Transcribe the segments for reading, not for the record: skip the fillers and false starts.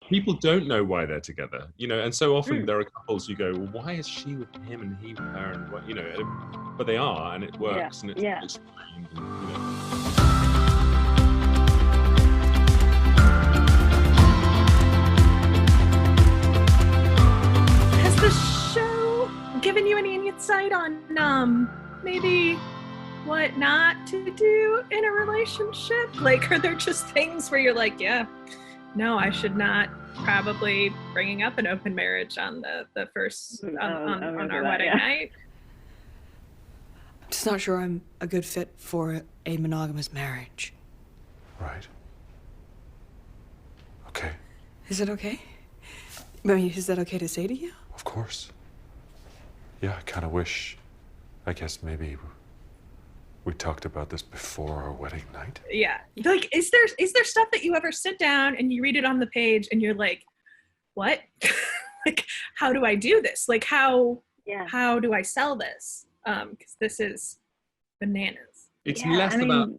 people don't know why they're together, and so often there are couples you go, well, why is she with him and he with her, and what, but they are, and it works, and it's explained, Has the show given you any insight on maybe what not to do in a relationship? Like, are there just things where you're like, yeah, no, I should not probably bringing up an open marriage on the first on our wedding night? I'm just not sure I'm a good fit for a monogamous marriage. Right. Okay. Is it okay? I mean, is that okay to say to you? Of course. Yeah, I kind of wish, I guess maybe we talked about this before our wedding night. Yeah. Like, is there stuff that you ever sit down and you read it on the page and you're like, what? Like, how do I do this? Like, how do I sell this? Because this is bananas. It's less about,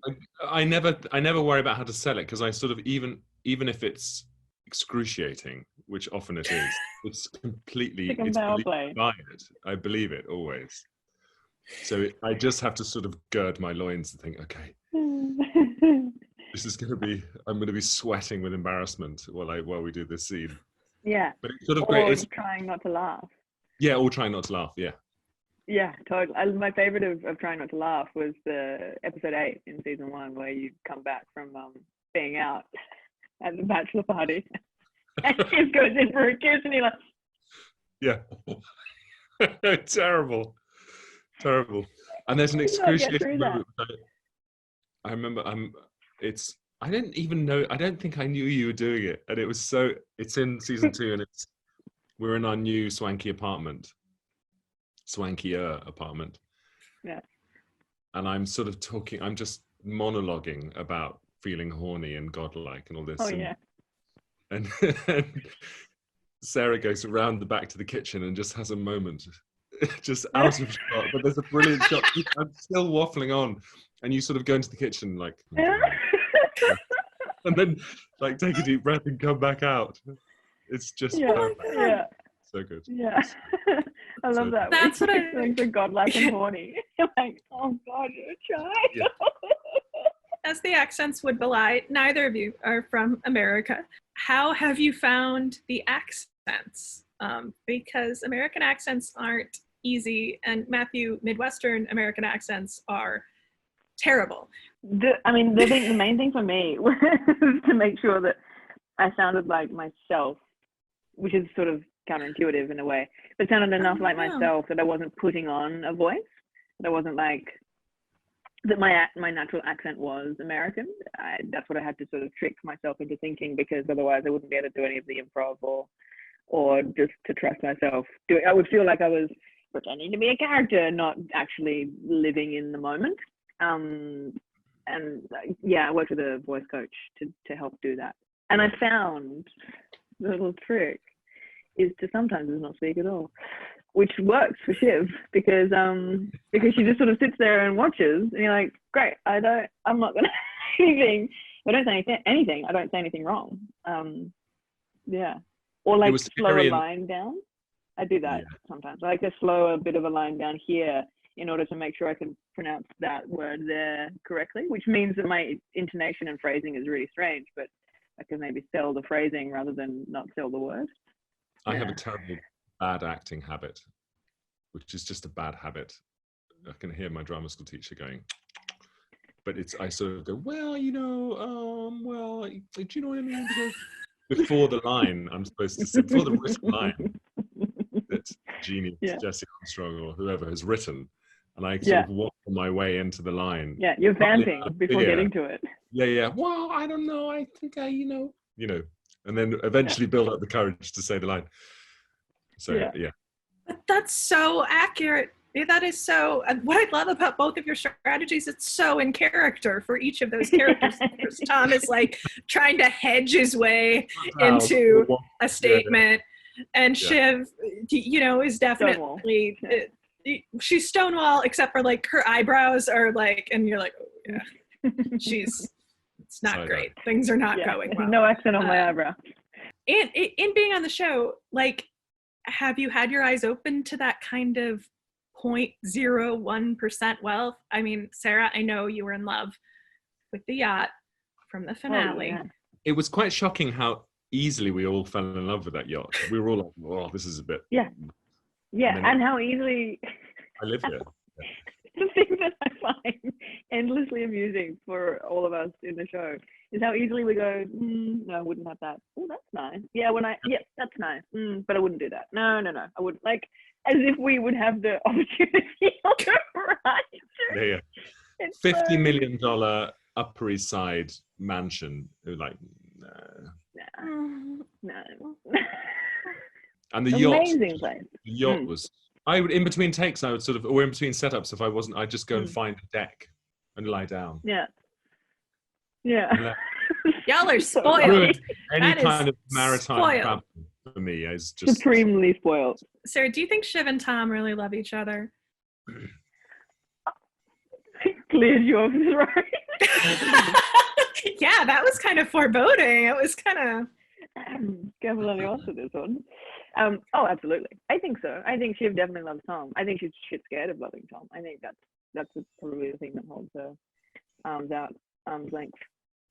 I never worry about how to sell it, because I sort of, even if it's excruciating, which often it is, it's completely by it. I believe it always. So I just have to sort of gird my loins and think, okay, this is going to be, I'm going to be sweating with embarrassment while we do this scene. Yeah. But it's sort of great. It's trying not to laugh. Yeah, or trying not to laugh, yeah. Yeah, totally. My favorite of Trying Not to Laugh was the episode 8 in season 1, where you come back from being out at the bachelor party and Shiv goes in for a kiss and you're like, yeah. Terrible. And there's an excruciating moment. I remember I didn't even know, I don't think I knew you were doing it. And it's in season 2 and we're in our new swankier apartment. Yeah. And I'm sort of talking, I'm just monologuing about feeling horny and godlike and all this. Oh, yeah. And Sarah goes around the back to the kitchen and just has a moment, just out of shot. But there's a brilliant shot. I'm still waffling on, and you sort of go into the kitchen like, and then like take a deep breath and come back out. It's just perfect. Yeah. So good. Yeah. I love that. That's what I think. The godlike and horny. You're like, oh God, you're a child. Yeah. As the accents would belie, neither of you are from America. How have you found the accents? Because American accents aren't easy, and Matthew, Midwestern American accents are terrible. The main thing for me was to make sure that I sounded like myself, which is sort of counterintuitive in a way, but sounded enough like myself that I wasn't putting on a voice, that I wasn't like, that my natural accent was American. That's what I had to sort of trick myself into thinking, because otherwise I wouldn't be able to do any of the improv or just to trust myself. I would feel like I was pretending to be a character, not actually living in the moment. I worked with a voice coach to help do that. And I found the little trick is to sometimes not speak at all, which works for Shiv, because she just sort of sits there and watches, and you're like, great, I'm not gonna say anything. I don't say anything. I don't say anything wrong. Or like slow a line down. I do that sometimes. I like to slow a bit of a line down here in order to make sure I can pronounce that word there correctly, which means that my intonation and phrasing is really strange, but I can maybe sell the phrasing rather than not sell the word. I have a terrible bad acting habit, which is just a bad habit. I can hear my drama school teacher going, but I sort of go, well, do you know what I mean? Because before the line, I'm supposed to say, before the written line that genius Jesse Armstrong or whoever has written, and I sort of walk my way into the line. Yeah, you're vamping before getting to it. Yeah. Well, I don't know. I think and then eventually build up the courage to say the line. So, yeah. But that's so accurate. That is so, what I love about both of your strategies, it's so in character for each of those characters. Tom is like trying to hedge his way into a statement. And Shiv, is definitely, she's Stonewall, except for like her eyebrows are like, and you're like, oh yeah, it's not great. Things are not going well. No accent on my eyebrow. And in being on the show, like, have you had your eyes open to that kind of 0.01% wealth? I mean, Sarah, I know you were in love with the yacht from the finale. Oh, yeah. It was quite shocking how easily we all fell in love with that yacht. We were all like, "Oh, this is a bit." Yeah. Yeah, then and how easily I live here. the thing that I find endlessly amusing for all of us in the show is how easily we go, no, I wouldn't have that. Oh, that's nice. Yeah, that's nice. But I wouldn't do that. No, I wouldn't. Like, as if we would have the opportunity on the right. Yeah. It's $50 million Upper East Side mansion. Like, no. and the yacht. Amazing place. The yacht was. I would, in between takes, I would sort of, or in between setups, if I wasn't, I'd just go and find a deck and lie down. Yeah. Yeah. Y'all are So spoiled. Ruined any That kind is of maritime spoiled. travel for me is just Supremely spoiled. Sarah, do you think Shiv and Tom really love each other? Cleared you off the right. Yeah, that was kind of foreboding. It was kind of... Careful on the answer this one. Oh, absolutely. I think so. I think Shiv definitely loves Tom. I think she's shit scared of loving Tom. I think that's probably the thing that holds her arms length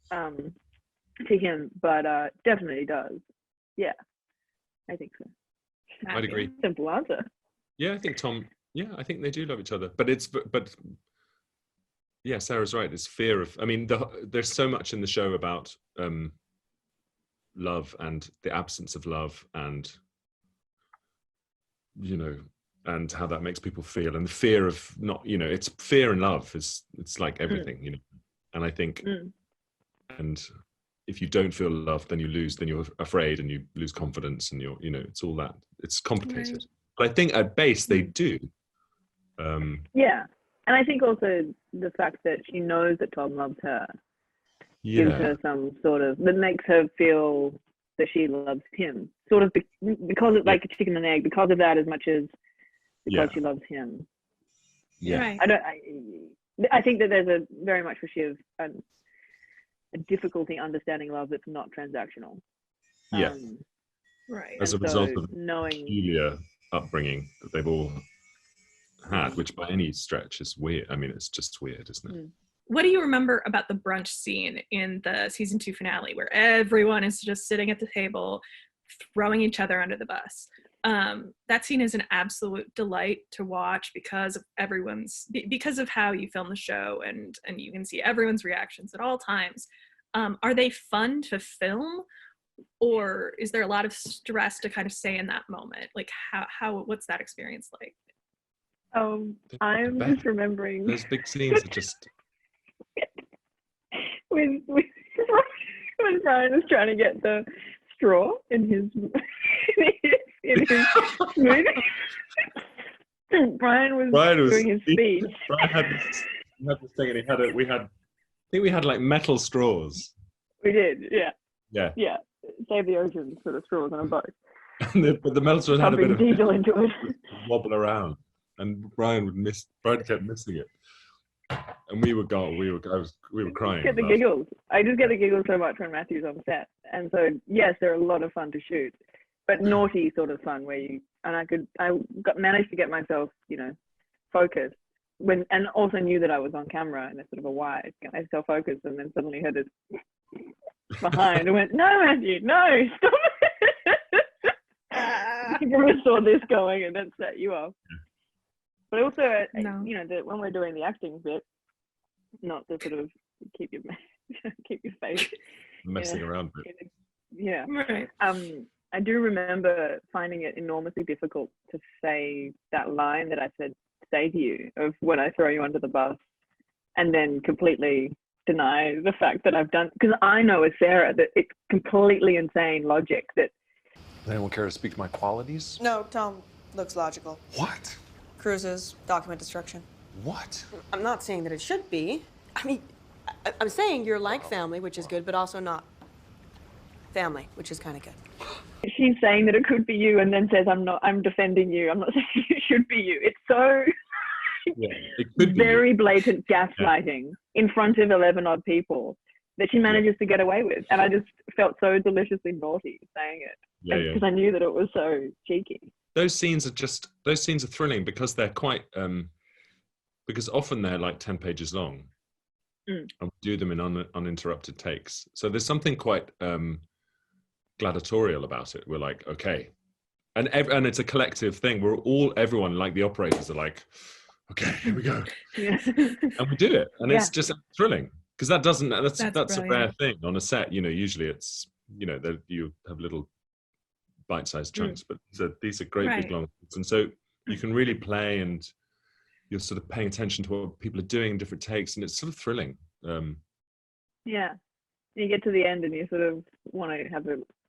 to him, but definitely does. Yeah, I think so. I'd agree. Simple answer. Yeah, I think Tom. Yeah, I think they do love each other, but yeah, Sarah's right. It's fear of. I mean, there's so much in the show about love and the absence of love, and and how that makes people feel, and the fear of not. It's fear and love. It's like everything. And I think, and if you don't feel love, then you lose. Then you're afraid, and you lose confidence, and it's all that. It's complicated. Right. But I think at base they do. Yeah. And I think also the fact that she knows that Tom loves her gives her some sort of, that makes her feel that she loves him. Sort of because it's like a chicken and egg, because of that as much as because she loves him. Yeah. Right. I think that there's a very much for Shiv a difficulty understanding love that's not transactional. Yeah. Right. As a result of the peculiar upbringing that they've all had, which by any stretch is weird. I mean, it's just weird, isn't it? What do you remember about the brunch scene in the season 2 finale where everyone is just sitting at the table throwing each other under the bus? That scene is an absolute delight to watch because of how you film the show, and you can see everyone's reactions at all times. Are they fun to film, or is there a lot of stress to kind of stay in that moment? Like what's that experience like? I'm just remembering those big scenes are just when Brian was trying to get the straw in his smoothie. Brian was doing his speech. Brian had this thing, and we had like metal straws. We did, yeah. Yeah. Yeah. Save the ocean sort of straws on a boat. But the metal straws had a bit of diesel into it. Wobble around. And Brian kept missing it, and we were crying. Get the giggles. I just get the giggles so much when Matthew's on set, and so yes, they're a lot of fun to shoot, but naughty sort of fun where I managed to get myself, focused and also knew that I was on camera in a sort of a wide. I was self-focused, and then suddenly heard it behind and went, "No, Matthew, no, stop it!" You probably saw this going, and that set you off. But also, when we're doing the acting bit, not the sort of keep your face messing around bit. Yeah. Right. I do remember finding it enormously difficult to say that line that I say to you of when I throw you under the bus, and then completely deny the fact that I've done, because I know as Sarah that it's completely insane logic that. Does anyone care to speak to my qualities? No, Tom looks logical. What? Cruises, document destruction. What? I'm not saying that it should be. I mean, I'm saying you're like family, which is good, but also not family, which is kind of good. She's saying that it could be you, and then says, I'm defending you. I'm not saying it should be you. It's so it could be very blatant gaslighting in front of 11 odd people that she manages to get away with. And I just felt so deliciously naughty saying it. Yeah, Because I knew that it was so cheeky. Those scenes are thrilling because they're quite because often they're like 10 pages long, and we do them in uninterrupted takes. So there's something quite gladiatorial about it. We're like, okay, and it's a collective thing. Everyone, like the operators, are like, okay, here we go, Yeah. and we do it, and it's just thrilling because that's a brilliant. rare thing on a set. Usually it's that you have little bite-sized chunks, but these are great big long ones. And so you can really play, and you're sort of paying attention to what people are doing in different takes, and it's sort of thrilling. Yeah. You get to the end and you sort of want to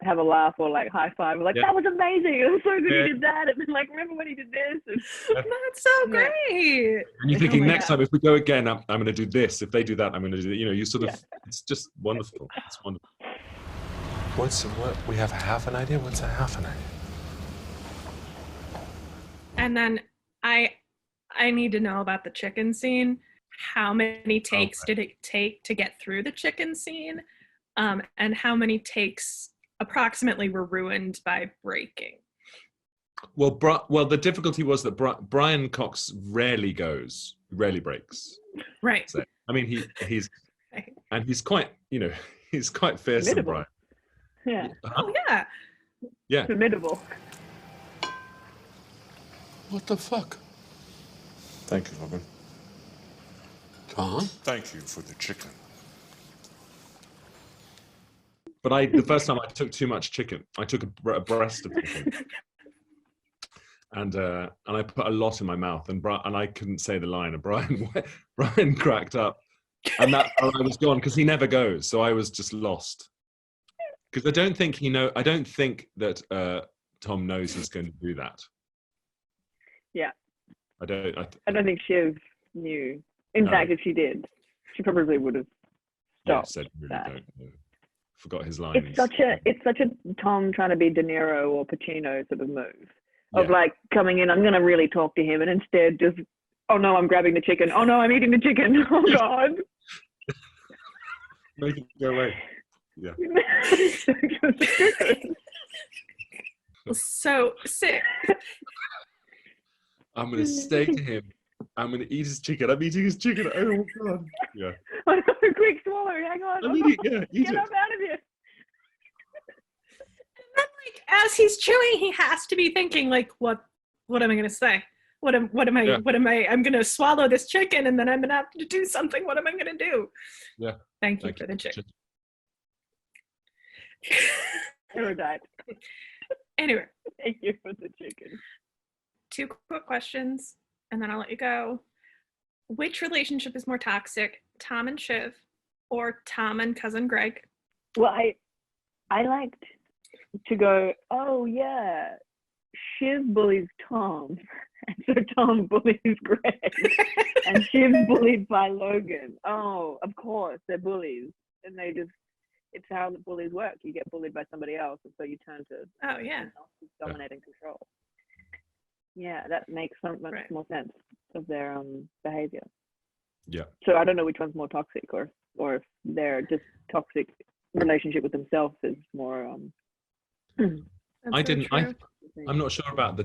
have a laugh or like high five, like that was amazing, it was so good you did that, and then like remember when you did this, and That's so great. And you're thinking next time if we go again, I'm going to do this. If they do that, I'm going to do that. You sort of it's just wonderful. It's wonderful. What? We have half an idea? What's a half an idea? And then I need to know about the chicken scene. How many takes did it take to get through the chicken scene? And how many takes approximately were ruined by breaking? Well, the difficulty was that Brian Cox rarely breaks. Right. So, I mean, he's and he's quite, he's quite fearsome, Brian. Yeah. Oh yeah. Yeah. Formidable. What the fuck? Thank you, Robin. Tom? Thank you for the chicken. But the first time I took too much chicken. I took a breast of chicken. And I put a lot in my mouth, and I couldn't say the line. And Brian cracked up, and I was gone because he never goes. So I was just lost. Because I don't think that Tom knows he's going to do that. Yeah. I don't think Shiv knew. In fact, if she did, she probably would have stopped. Said really that. Don't know. Forgot his line. It's such a Tom trying to be De Niro or Pacino sort of move of like coming in. I'm going to really talk to him, and instead just, oh no, I'm grabbing the chicken. Oh no, I'm eating the chicken. Oh God. Make it go away. Yeah. So sick. I'm going to say to him, I'm going to eat his chicken. I'm eating his chicken. Oh, God. Yeah. Quick swallow. Hang on. Eat Get it. up out of here. And then, like, as he's chewing, he has to be thinking, like, what am I going to say? I'm going to swallow this chicken, and then I'm going to have to do something. What am I going to do? Yeah. Thank you for the chicken. Erudite. Anyway. Thank you for the chicken. 2 quick questions, and then I'll let you go. Which relationship is more toxic, Tom and Shiv, or Tom and cousin Greg? Well, I liked to go, oh yeah, Shiv bullies Tom, and so Tom bullies Greg, and Shiv's bullied by Logan. Oh, of course, they're bullies, and it's how the bullies work. You get bullied by somebody else, and so you turn to someone else who's dominating control. Yeah, that makes so much more sense of their behavior. Yeah. So I don't know which one's more toxic, or if their just toxic relationship with themselves is more. I'm not sure about the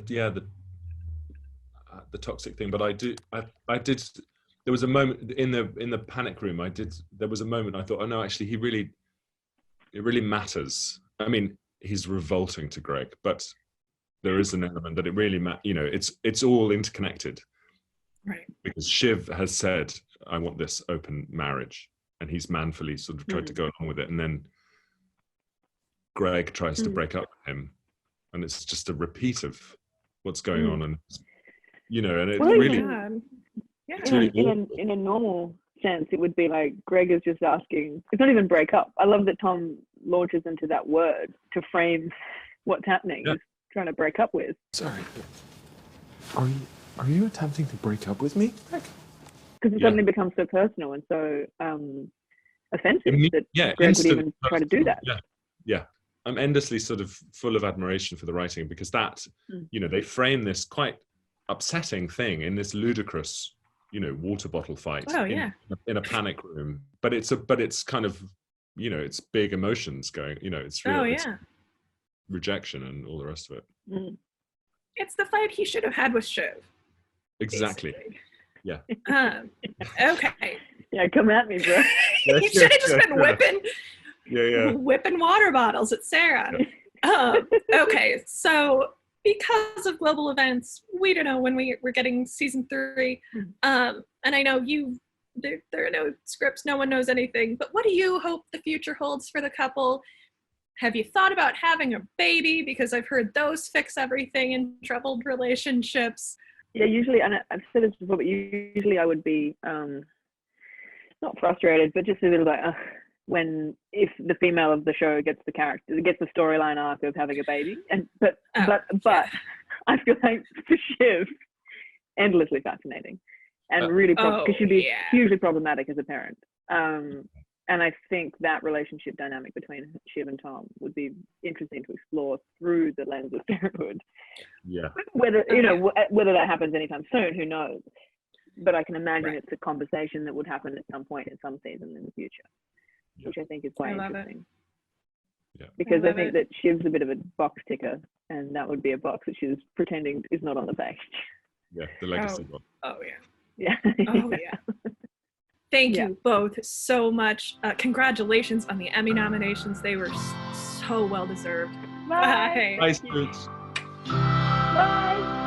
toxic thing, but I did. There was a moment in the panic room. There was a moment I thought, oh no, actually, it really matters. I mean, he's revolting to Greg, but there is an element that it really it's all interconnected. Right. Because Shiv has said, I want this open marriage, and he's manfully sort of tried to go along with it, and then Greg tries to break up with him, and it's just a repeat of what's going on, and and it's really in a normal sense, it would be like Greg is just asking. It's not even break up. I love that Tom launches into that word to frame what's happening. Yeah. He's trying to break up with. Sorry, are you attempting to break up with me? Because it suddenly becomes so personal and so offensive that Greg would even try to do that. Yeah. I'm endlessly sort of full of admiration for the writing, because that, they frame this quite upsetting thing in this ludicrous, water bottle fight in a panic room. But it's kind of you know, it's big emotions going, you know, it's real, Oh it's yeah. rejection and all the rest of it. Mm. It's the fight he should have had with Shiv. Exactly. basically. Yeah. Okay. Yeah, come at me, bro. You should have just been whipping water bottles at Sarah. Okay, so because of global events, we don't know when we're getting season 3. And I know there are no scripts, no one knows anything, but what do you hope the future holds for the couple? Have you thought about having a baby? Because I've heard those fix everything in troubled relationships. Yeah, usually, and I've said this before, but usually I would be not frustrated, but just a little like, if the female of the show gets the storyline arc of having a baby, but I feel like for Shiv, endlessly fascinating, and really because she'd be hugely problematic as a parent. And I think that relationship dynamic between Shiv and Tom would be interesting to explore through the lens of parenthood. Yeah. Whether whether that happens anytime soon, who knows? But I can imagine it's a conversation that would happen at some point in some season in the future, which I think is quite interesting. Yeah. Because I think that Shiv's a bit of a box ticker, and that would be a box that she's pretending is not on the page. Yeah, the legacy one. Oh yeah. Yeah. Oh yeah. Thank you both so much. Congratulations on the Emmy nominations. They were so well deserved. Bye. Bye, Spooks. Bye.